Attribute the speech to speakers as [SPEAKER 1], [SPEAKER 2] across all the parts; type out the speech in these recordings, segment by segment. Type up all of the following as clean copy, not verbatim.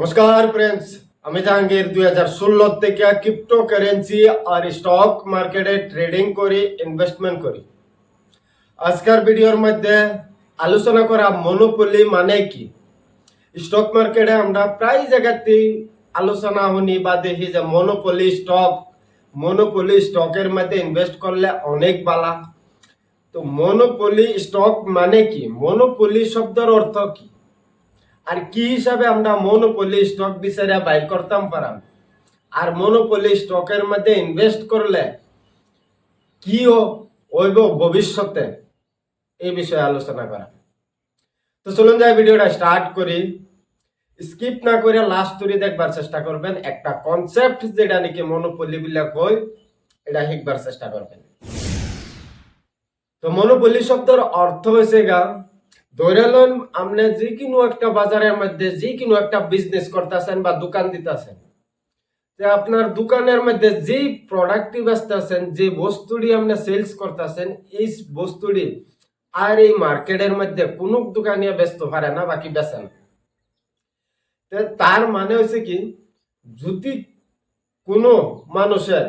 [SPEAKER 1] নমস্কার ফ্রেন্ডস, আমি জাহাঙ্গীর 2016 থেকে ক্রিপ্টোকারেন্সি আর স্টক মার্কেটে ট্রেডিং করি, ইনভেস্টমেন্ট করি। আজকের ভিডিওর মধ্যে আলোচনা করা মনোপলি মানে কি। স্টক মার্কেটে আমরা প্রায় জায়গাতেই আলোচনা শুনি বা দেখি যে মনোপলি স্টকের মধ্যে ইনভেস্ট করলে অনেক বালা। তো মনোপলি স্টক মানে কি, মনোপলি শব্দের অর্থ কি, আর কি হিসাবে আমরা মনোপলি স্টক বিচারে বাইর করতাম পারাম, আর মনোপলি স্টকের মধ্যে ইনভেস্ট করলে কি হইব ভবিষ্যতে, এই বিষয়ে আলোচনা করা। তো চলুন যাই ভিডিওটা স্টার্ট করি। স্কিপ না করে লাস্ট তুরি দেখবার চেষ্টা করবেন। একটা কনসেপ্ট যেটা নাকি মনোপলি বিলাক হয়, এটা শিখবার চেষ্টা করবেন। তো মনোপলি শব্দের অর্থ হয়েছে গা, ধরে লন আপনি যে কোনো একটা বাজারের মধ্যে যে কোনো একটা বিজনেস করতেছেন বা দোকান দিতেছেন, আপনার দোকানের মধ্যে যে প্রোডাক্টটি বেচতেছেন, যে বস্তুটি আপনি সেলস করতেছেন, এই বস্তুটি আর এই মার্কেটের মধ্যে কোন দোকানিয়া বেচতে পারে না, বাকি বেচেন। তার মানে হচ্ছে কি, যদি কোনো মানুষের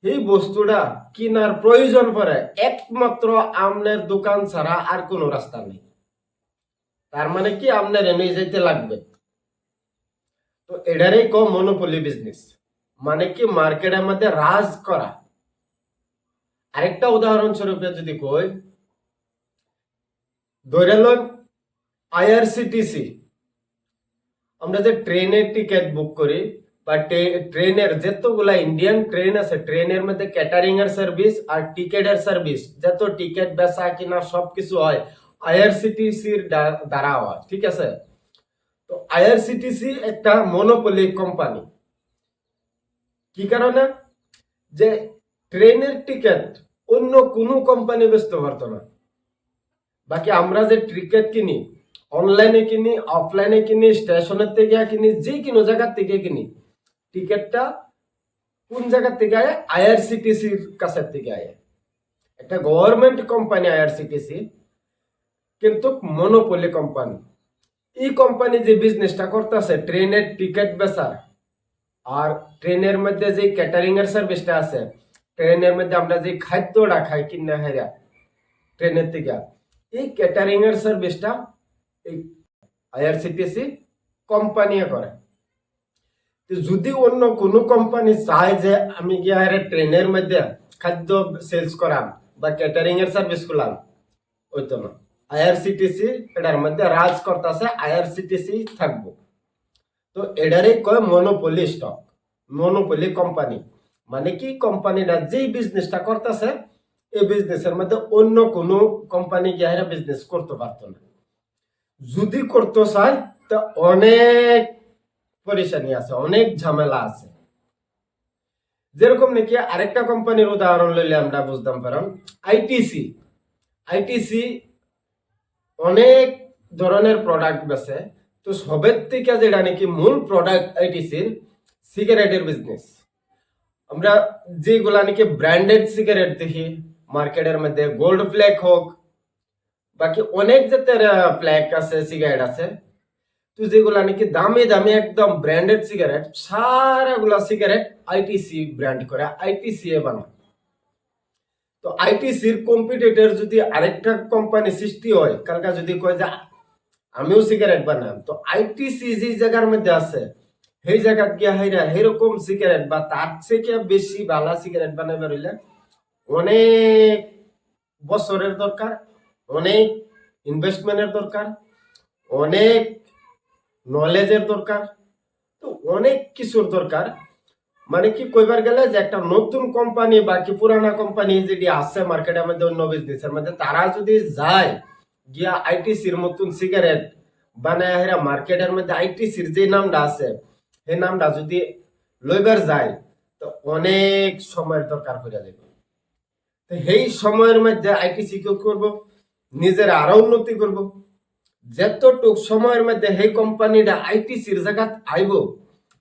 [SPEAKER 1] এই বস্তুটা কিনার প্রয়োজন পড়ে, একমাত্র আপনার দোকান ছাড়া আর কোনো রাস্তা নেই। তার মানে কি, আপনার এনে যেতে লাগবে। তো এটারই কম মনোপলি বিজনেস, মানে কি মার্কেটের মধ্যে রাজ করা। আরেকটা উদাহরণ স্বরূপে যদি কই, ধরে লন আইআরসিটিসি, আমরা যে ট্রেনের টিকিট বুক করি বা ট্রেনের যতগুলা ইন্ডিয়ান ট্রেন আছে, ট্রেনের মধ্যে ক্যাটারিং এর সার্ভিস আর টিকেটের সার্ভিস, যত টিকিট বেচা কিনা সবকিছু হয় আইআরসিটিসির দ্বারা হয়, ঠিক আছে। তো আইআরসিটিসি একটা মনোপলি কোম্পানি। কি কারণে? যে ট্রেনের টিকিট অন্য কোনো কোম্পানি বেচতে পারতো না। বাকি আমরা যে টিকিট কিনি, অনলাইনে কিনি, অফলাইনে কিনি, স্টেশনের থেকে কিনি, যে কোনো জায়গার থেকে কিনি, টিকিটটা কোন জায়গার থেকে আয়? আইআরসিটিসির কাছের থেকে আয়। একটা গভর্নমেন্ট কোম্পানি আইআরসিটিসি, কিন্তু মনোপলি কোম্পানি। এই কোম্পানি যে বিজনেসটা করতেছে ট্রেনের টিকিট বেচা, আর ট্রেনের মধ্যে যে ক্যাটারিং এর সার্ভিসটা আছে, ট্রেনের মধ্যে আমরা যে খাদ্যটা খাই কিনা হেরা ট্রেনের থেকে, এই ক্যাটারিং এর সার্ভিসটা এই আইআরসিটিসি কোম্পানি করে। যদি অন্য কোনো কোম্পানি চায় যে আমি গিয়ে ট্রেনের মধ্যে খাদ্য সেলস করাম বা ক্যাটারিং এর সার্ভিস করলাম, ওইতো না। আইআরসিটিসি এটার মধ্যে রাজ করতেছে, আইআরসিটিসি থাকবো। তো এটারই কয় মনোপলি স্টক, মনোপলি কোম্পানি। মানে কি, কোম্পানিটা যেই বিজনেসটা করতেছে, এই বিজনেসের মধ্যে অন্য কোনো কোম্পানি গিয়ে বিজনেস করতে পারতো না। যদি করতে চায় তো অনেক পরেশানি আছে, অনেক ঝামেলা আছে। যেরকম নাকি আরেকটা কোম্পানির উদাহরণ লইলে আমরা বুঝতাম পারাম, আইটিসি। আইটিসি অনেক ধরনের প্রোডাক্ট বেচে। তো সবের থেকে যেটা নাকি মূল প্রোডাক্ট আইটিসির, সিগারেটের বিজনেস। আমরা যেগুলা নাকি ব্র্যান্ডেড সিগারেট দেখি মার্কেটের মধ্যে, গোল্ড ফ্ল্যাগ হোক, বাকি অনেক জাতের ফ্ল্যাগ আছে, সিগারেট আছে। তো যেগুলা নাকি দামি দামি একদম ব্র্যান্ডেড সিগারেট, সারাগুলা সিগারেট আইটিসি ব্র্যান্ড করে, আইটিসি বানায়। তো আইটিসির কম্পিটিটর যদি আরেকটা কোম্পানি সৃষ্টি হয়, কালকা যদি কয় যে আমিও সিগারেট বানাম, তো আইটিসি যে জায়গার মধ্যে আছে সেই জায়গা গিয়া হাইরা এরকম সিগারেট বা তার থেকে বেশি ভালো সিগারেট বানাইবার হইলে অনেক বছরের দরকার, অনেক ইনভেস্টমেন্টের দরকার, অনেক নলেজের দরকার, তো অনেক কিছুর দরকার। মানে কি কইবার গেলে যে একটা নতুন কোম্পানি বাকি পুরানা কোম্পানি যেটি আছে মার্কেটের মধ্যে, অন্য বিজনেসের মধ্যে, তারা যদি যায় গিয়া আইটিসির মতন সিগারেট বানায় হেরা মার্কেটের মধ্যে আইটিসির যে নামটা আছে সেই নামটা যদি লইবার যায়, তো অনেক সময়ের দরকার পড়ে যাবে। তো সেই সময়ের মধ্যে আইটিসি কি করবো, নিজের আরো উন্নতি করব। যতটুক সময়ের মধ্যে সেই কোম্পানিটা আইটিসির জায়গা আইব,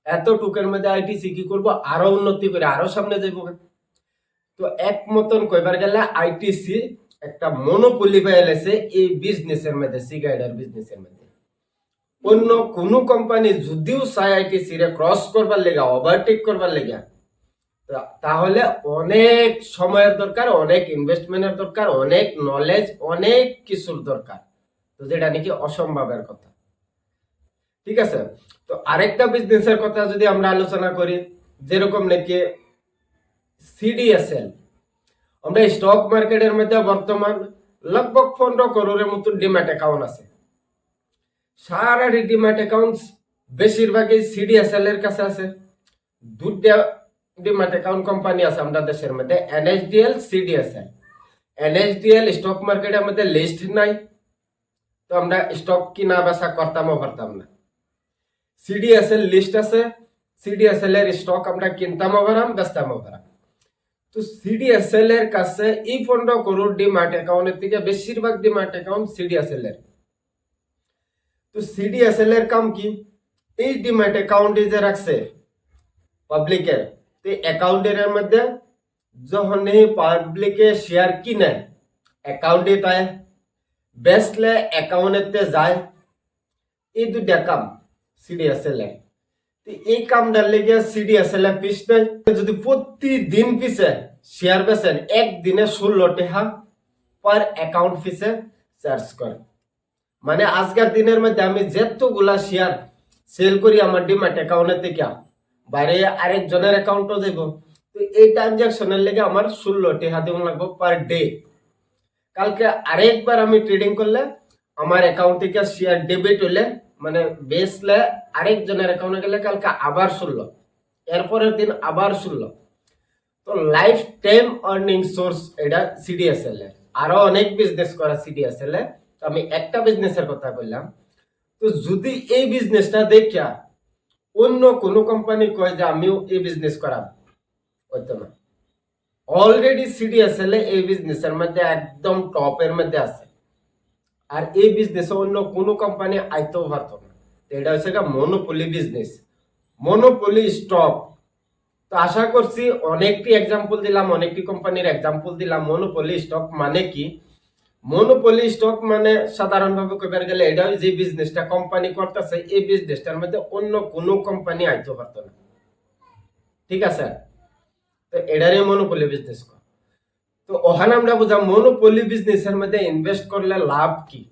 [SPEAKER 1] এতটুকের মধ্যে আইটিসি কি করবো, আরো উন্নতি করে আরো সামনে যাইব। তো এক মতন কইবার গেলে আইটিসি একটা মনোপলি পেয়ে গেছে এই বিজনেসের মধ্যে, সিগারেটের বিজনেসের মধ্যে। অন্য কোনো কোম্পানি যদিও চায় আইটিসি রে ক্রস করবার লেগা, ওভারটেক করবার লেগা, তাহলে অনেক সময়ের দরকার, অনেক ইনভেস্টমেন্টের দরকার, অনেক নলেজ, অনেক কিছুর দরকার, তো যেটা নাকি অসম্ভবের কথা। ঠিক আছে, তো আরেকটা বিজনেসের কথা যদি আমরা আলোচনা করি, যেরকম নাকি সিডিএসএল, আমরা স্টক মার্কেটের মধ্যে বর্তমান লগভগ 15 করোড়ের মতো ডিম্যাট অ্যাকাউন্ট আছে। সারা ডিম্যাট অ্যাকাউন্ট বেশিরভাগই সিডিএসএল এর কাছে আছে। দুটা ডিম্যাট অ্যাকাউন্ট কোম্পানি আছে আমাদের দেশের মধ্যে, এনএসডিএল, সিডিএসএল। এনএসডিএল স্টক মার্কেটের মধ্যে লিস্ট নাই, তো আমরা স্টক কিনা বেচা করতামও পারতাম না। সিডিএসএল লিস্ট আছে, সিডিএসএল এর স্টক আমরা কিনতামও পারাম, বেচতামও পারাম। তো সিডিএসএল এর কাছে এই 15 করোড় ডিম্যাট অ্যাকাউন্টের থেকে বেশিরভাগ ডিম্যাট অ্যাকাউন্ট সিডিএসএল এর। তো সিডিএসএল এর কাম কি, এই ডিম্যাট অ্যাকাউন্টে যে রাখছে পাবলিকের, তো অ্যাকাউন্টের মধ্যে যখন এই পাবলিকে শেয়ার কিনে অ্যাকাউন্টে তাই বেচলে অ্যাকাউন্টেতে যায়, এই দুটা কাম সিডিএসএল এর। তো এই কামটার লেগে সিডিএসএল এর ফিস নেই। যদি প্রতিদিন পিছে শেয়ার বেচেন, একদিনে 16 টাকা পার অ্যাকাউন্ট ফিসে চার্জ করে। মানে আজকের দিনের মধ্যে আমি যতগুলা শেয়ার সেল করি আমার ডিম্যাট অ্যাকাউন্টের থেকে বাইরে আরেকজনের অ্যাকাউন্টও দেব, তো এই ট্রানজাকশনের লেগে আমার 16 টাকা দেওয়া লাগবে পার ডে। কালকে আরেকবার আমি ট্রেডিং করলে আমার অ্যাকাউন্ট থেকে শেয়ার ডেবিট হলে, মানে বেচলে আরেকজনের অ্যাকাউন্টে গেলে কালকে আবার 16, এরপরের দিন আবার 16। তো লাইফ টাইম আর্নিং সোর্স এটা সিডিএসএল এর। আরো অনেক বিজনেস করা সিডিএসএল এ, তো আমি একটা বিজনেসের কথা বললাম। তো যদি এই বিজনেসটা দেখিয়া অন্য কোনো কোম্পানি কয় যে আমিও এই বিজনেস করাম, হইতো না। অলরেডি সিডিএসএল এই বিজনেসের মধ্যে একদম টপের মধ্যে আছে, আর এই বিজনেসে অন্য কোনো কোম্পানি আইতেও পারতো না। এটা হচ্ছে মনোপলি বিজনেস, মনোপলি স্টক। তো আশা করছি অনেকটি এক্সাম্পল দিলাম, অনেকটি কোম্পানির এক্সাম্পল দিলাম। মনোপলি স্টক মানে কি? মনোপলি স্টক মানে সাধারণভাবে কইবার গেলে এটা যে বিজনেসটা কোম্পানি করতেছে, এই বিজনেসটার মধ্যে অন্য কোনো কোম্পানি আইতে পারতো না। ঠিক আছে, তো এটারে মনোপলি বিজনেস কর। তো ওখানে আমরা বুঝলাম মনোপলি বিজনেসের মধ্যে ইনভেস্ট করলে লাভ কি।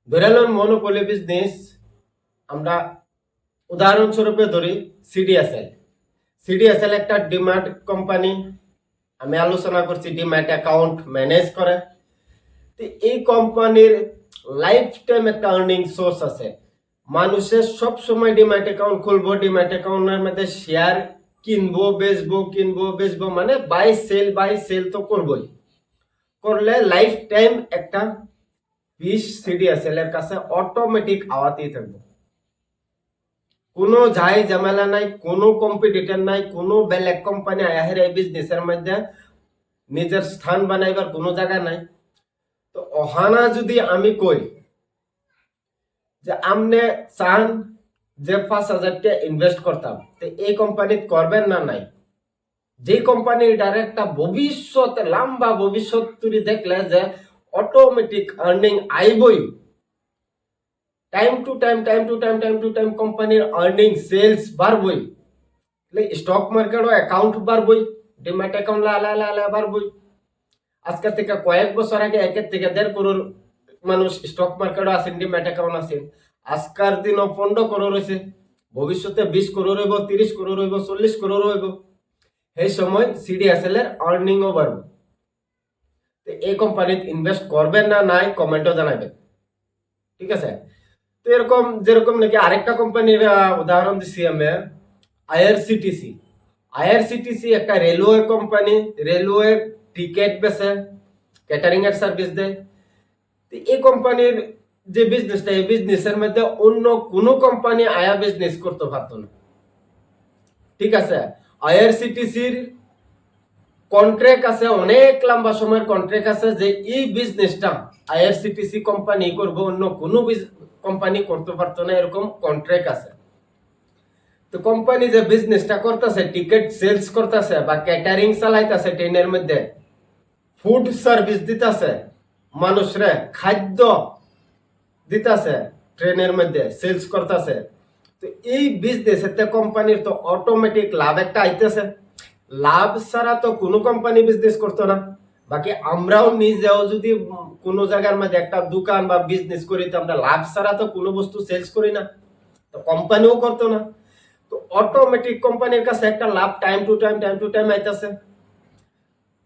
[SPEAKER 1] ধরে নেন মনোপলি বিজনেস আমরা উদাহরণস্বরূপে ধরি সিডিএসএল। সিডিএসএল একটা ডিম্যাট কোম্পানি, আমি আলোচনা করছি ডিম্যাট অ্যাকাউন্ট ম্যানেজ করে। তো এই কোম্পানির লাইফ টাইম একটা আর্নিং সোর্স আছে। মানুষের সব সময় ডিম্যাট অ্যাকাউন্ট খুলবো, ডিম্যাট অ্যাকাউন্টের মধ্যে শেয়ার কিনবো বেচবো, মানে বাই সেল তো করবোই। করলে লাইফ টাইম একটা ফিস সিডিএসএল এর কাছে অটোমেটিক আওয়াতেই থাকবো। কোনো ঝাই ঝামেলা নাই, কোনো কম্পিটিটর নাই, কোনো বেলেগ কোম্পানি আয়াহের এই বিজনেসের মধ্যে নিজের স্থান বানাইবার কোনো জায়গা নাই। তো ওহানা যদি আমি কই যে আমনে চান যে 5,000 টাকা ইনভেস্ট করতাম, তো এই কোম্পানি করবেন না নাই? যে কোম্পানির ডাইরেক্ট ভবিষ্যতে লম্বা ভবিষ্যৎ তুই দেখলে যে অটোমেটিক আর্নিং আইবই, টাইম টু টাইম কোম্পানির আর্নিং সেলস বাড়বই, স্টক মার্কেটও অ্যাকাউন্ট বাড়বই, ডিম্যাট অ্যাকাউন্ট লা বাড়বই। আজকে থেকে কয়েক বছর আগে 1 থেকে 1.5 করোড় মানুষ স্টক মার্কেটও আছেন, ডিম্যাট অ্যাকাউন্ট আছেন। আজকার দিনও 15 করোড় হয়েছে, ভবিষ্যতে 20 করোড় হইব, 30 করোড় হইব, 40 করোড় হইব। এই সময় সিডিএসএল এর আর্নিংও বাড়বে। তো এই কোম্পানিতে ইনভেস্ট করবেন না নাই কমেন্টও জানাবেন। ঠিক আছে, তো এরকম যেরকম নাকি আরেকটা কোম্পানির উদাহরণ দিচ্ছি আমি, আইআরসিটিসি। আইআরসিটিসি একটা রেলওয়ে কোম্পানি, রেলওয়ে টিকেট বেচে, ক্যাটারিং এর সার্ভিস দেয়। তো এই কোম্পানির যে বিজনেসটা, এই বিজনেসের মধ্যে অন্য কোনো কোম্পানি আয়া বিজনেস করতে পারতো না। ঠিক আছে, আইআরসিটিসির কন্ট্রাক্ট আছে, অনেক লম্বা সময়ের কন্ট্রাক্ট আছে যে এই বিজনেসটা আইআরসিটিসি কোম্পানি করবে, অন্য কোনো কোম্পানি করতে পারতো না, এরকম কন্ট্রাক্ট আছে। তো কোম্পানি যে বিজনেসটা করতেছে, টিকিট সেলস করতেছে বা ক্যাটারিং চালাইতেছে, ট্রেনের মধ্যে ফুড সার্ভিস দিতেছে, মানুষরে খাদ্য দিতেছে, ট্রেনের মধ্যে সেলস করতেছে, তো এই বিজনেসেতে কোম্পানির তো অটোমেটিক লাভ একটা আইতেছে। লাভ ছাড়া তো কোনো কোম্পানি বিজনেস করতো না। বাকি আমরাও নিজেও যদি কোনো জায়গার মধ্যে একটা দোকান বা বিজনেস করি, তো আমরা লাভ ছাড়া তো কোনো বস্তু সেলস করি না, তো কোম্পানিও করতো না। তো অটোমেটিক কোম্পানির কাছে একটা লাভ টাইম টু টাইম আইতেছে।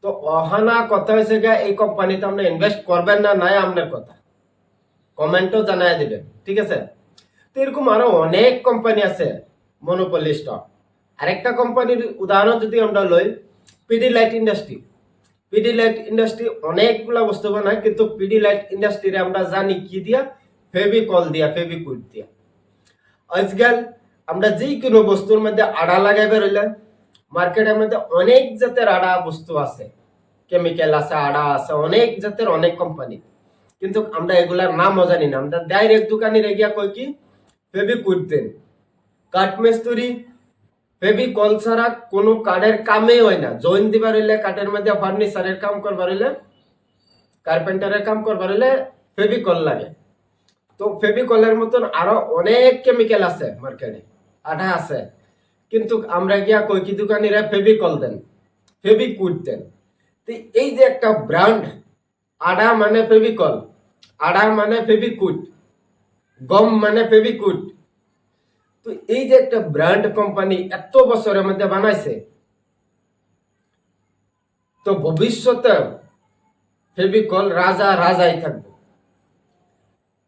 [SPEAKER 1] তো অহানা কথা হয়েছে গা, এই কোম্পানিতে আপনি ইনভেস্ট করবেন না, নাই আপনার কথা, কমেন্টও জানাই দিবেন, ঠিক আছে। তো এরকম আরো অনেক কোম্পানি আছে মনোপলি স্টক। আরেকটা কোম্পানির উদাহরণ যদি আমরা লই, পিডিলাইট ইন্ডাস্ট্রি। পিডিলাইট ইন্ডাস্ট্রি অনেকগুলা বস্তু বানায়, কিন্তু পিডিলাইট ইন্ডাস্ট্রি আমরা জানি কি দিয়া, ফেভিকল দিয়া, ফেভিকুইক দিয়া। আজকাল আমরা যে কোনো বস্তুর মধ্যে আড়া লাগাইবে রইলে মার্কেটের মধ্যে অনেক জাতের আড়া বস্তু আছে, কেমিক্যাল আছে, আড়া আছে, অনেক জাতের, অনেক কোম্পানি, কিন্তু আমরা এগুলার নামও জানি না। আমরা ডাইরেক্ট দোকানে গিয়া কই কি ফেভিকুইক দেন। কাঠমিস্ত্রি ফেভিকল ছাড়া কোনো কাঠের কামই হয় না। জয়েন দিবার হইলে, কাঠের মধ্যে ফার্নিচারের কাম করবার হইলে, কার্পেন্টারের কাম করবার হইলে ফেভিকল লাগে। তো ফেভিকলের মতন আরো অনেক কেমিক্যাল আছে মার্কেটে, আঠা আছে, কিন্তু আমরা গিয়া কই কি দোকানিরা ফেভিকল দেন, ফেভিকুইক দেন। তো এই যে একটা ব্র্যান্ড, আডা মানে ফেভিকল, আডা মানে ফেভিকুইক, গম মানে ফেভিকুইক, তো এই যে একটা ব্র্যান্ড কোম্পানি এত বছরের মধ্যে বানাইছে, তো ভবিষ্যতে ফেভিকল রাজাই থাকবে।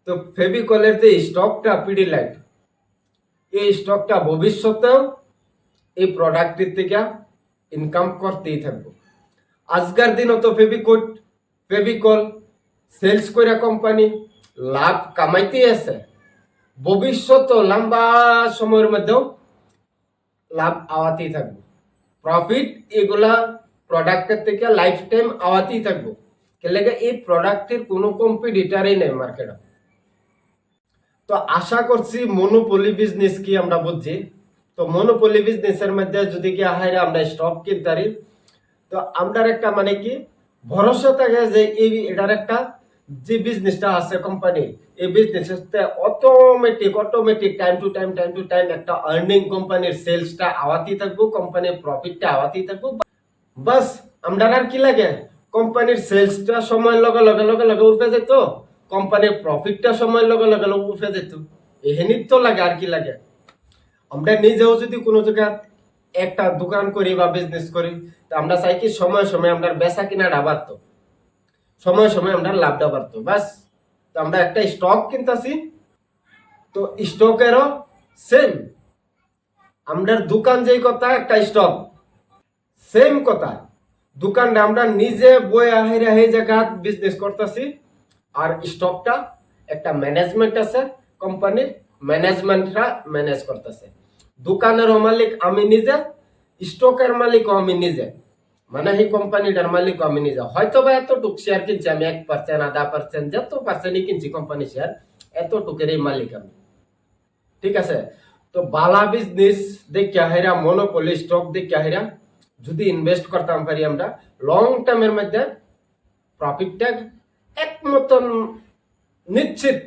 [SPEAKER 1] তো ফেভিকলের যে স্টকটা পিডিলাইট, এই স্টকটা ভবিষ্যতেও এই প্রোডাক্টের থেকে ইনকাম করতেই থাকবে। আজকের দিনও তো ফেভিকল সেলস করে কোম্পানি লাভ কামাইতেই আছে, ভবিষ্যৎ লম্বা সময়ের মধ্যেও লাভ আওয়াতেই থাকবে। প্রফিট এগুলা প্রোডাক্টের থেকে লাইফ টাইম আওয়াতেই থাকবে। কেলেগে এই প্রোডাক্টের কোনো কম্পিটিটারই নেই মার্কেটে। তো আশা করছি মনোপলি বিজনেস কি আমরা বুঝছি। তো মনোপলি বিজনেসের মধ্যে যদি কি হাইরে আমরা স্টক কিনতে পারি, তো আমরা একটা মানে কি ভরসা থাকে যে এটার একটা যে বিজনেসটা আছে কোম্পানি, এই বিজনেসতে অটোমেটিক টাইম টু টাইম একটা আর্নিং, কোম্পানির সেলসটা আওয়াতেই থাকবো, কোম্পানির প্রফিটটা আওয়াতেই থাকবো। বাস আমরা আর কি লাগে, কোম্পানির সেলসটা সময়ের লগে লগে লগে লগে উঠে যেত, কোম্পানির প্রফিটটা সময়ের লগে লগে লগে উঠে যেত, এহেনির তো লাগে, আর কি লাগে। আমরা নিজেও যদি কোনো জায়গায় একটা দোকান করি বা বিজনেস করি, তো আমরা চাই কি সময় সময় আমরা বেচা কিনাটা বাড়তো, সময় সময় আমরা লাভটা বাড়তো, বাস। তো আমরা একটা স্টক কিনতেছি, তো স্টকেরও সেম, আমরা দোকান যেই কথা, একটা স্টক সেম কথা। দোকানটা আমরা নিজে বই আহের এই জায়গা বিজনেস করতেছি, আর স্টকটা একটা ম্যানেজমেন্ট আছে কোম্পানির, ম্যানেজমেন্টরা ম্যানেজ করতেছে। দোকানেরও মালিক আমি নিজে, স্টকের মালিকও আমি নিজে, মানে এই কোম্পানিটার মালিকও আমি নিজে। হয়তো বা এতটুক শেয়ার কিনছি আমি, 1%, 0.5%, যত পার্সেন্টই কিনছি কোম্পানি শেয়ার, এতটুকেরই মালিক আমি, ঠিক আছে। তো বালা বিজনেস দেখিয়া হেরা, মনোপলি স্টক দেখিয়া হেরা যদি ইনভেস্ট করতাম পারি, আমরা লং টার্মের মধ্যে প্রফিটটা এক মতন নিশ্চিত,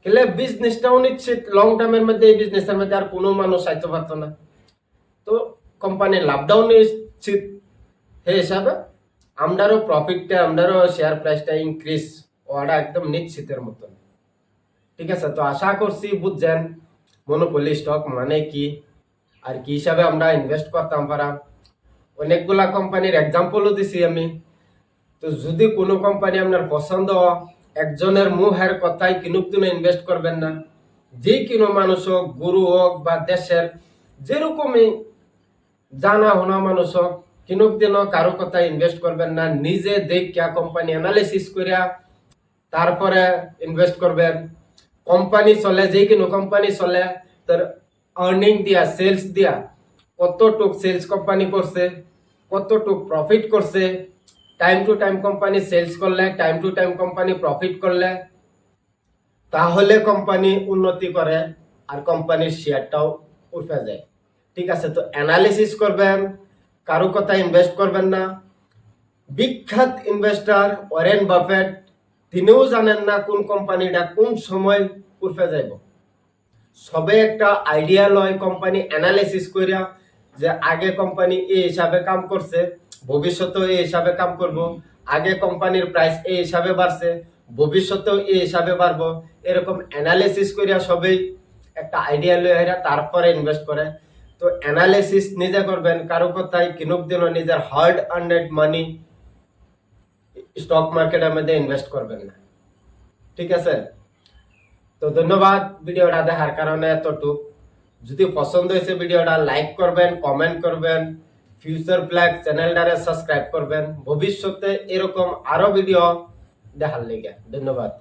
[SPEAKER 1] খেলে বিজনেসটাও নিশ্চিত লং টার্মের মধ্যে। এই বিজনেসের মধ্যে আর কোনো মানুষ আইতে পারতো না, তো কোম্পানির লাভটাও নিশ্চিত। সেই হিসাবে আমরারও প্রফিটটা, আমরারও শেয়ার প্রাইসটা ইনক্রিজ হওয়াটা একদম নিশ্চিতের মতন, ঠিক আছে। তো আশা করছি বুঝছেন মনোপলি স্টক মানে কি, আর কি হিসাবে আমরা ইনভেস্ট করতাম পারা। অনেকগুলা কোম্পানির এক্সাম্পলও দিছি আমি। তো যদি কোনো কোম্পানি আপনার পছন্দ, একজনের মুহের কথায় কিনুক দিনও ইনভেস্ট করবেন না। যে কোনো মানুষ হোক, গুরু হোক বা দেশের যেরকমই জানা হোনা মানুষ হোক, কিনুক দিনও কারো কথায় ইনভেস্ট করবেন না। নিজে দেখিয়া কোম্পানি অ্যানালিসিস করিয়া তারপরে ইনভেস্ট করবেন। কোম্পানি চলে, যে কোনো কোম্পানি চলে, তার আর্নিং দিয়া, সেলস দিয়া, কতটুক সেলস কোম্পানি করছে, কতটুক প্রফিট করছে, time to time company sales করলে, time to time company profit করলে, তাহলে কোম্পানি উন্নতি করে আর কোম্পানির শেয়ারটাও উঠে যায়, ঠিক আছে। তো অ্যানালিসিস করবেন, কারো কথা ইনভেস্ট করবেন না। বিখ্যাত ইনভেস্টর ওয়ারেন বাফেট, তিনিও জানেন না কোন কোম্পানিটা কোন সময় উঠে যাইব। সবে একটা আইডিয়া লয় কোম্পানি অ্যানালাইসিস কইরা যে আগে কোম্পানি এই হিসাবে কাম করছে, ভবিষ্যতেও এই হিসাবে কাম করব, আগে কোম্পানির প্রাইস এই হিসাবে বাড়ছে, ভবিষ্যতেও এই হিসাবে বাড়বো, এরকম অ্যানালাইসিস কইরা সবেই একটা আইডিয়া লইয়া তারপরে ইনভেস্ট করে। তো অ্যানালাইসিস নিজে করবেন, কারো কথাই কিনুক দিন নিজের হার্ড আর্নেড মানি স্টক মার্কেটের মধ্যে ইনভেস্ট করবেন না, ঠিক আছে? তো ধন্যবাদ ভিডিওটা দেখার কারণে এতটুক। যদি পছন্দ হয়েছে ভিডিওটা লাইক করবেন, কমেন্ট করবেন, ফিউচার ফ্ল্যাগ চ্যানেলটারে সাবস্ক্রাইব করবেন ভবিষ্যতে এরকম আরো ভিডিও দেখার লেগে। ধন্যবাদ।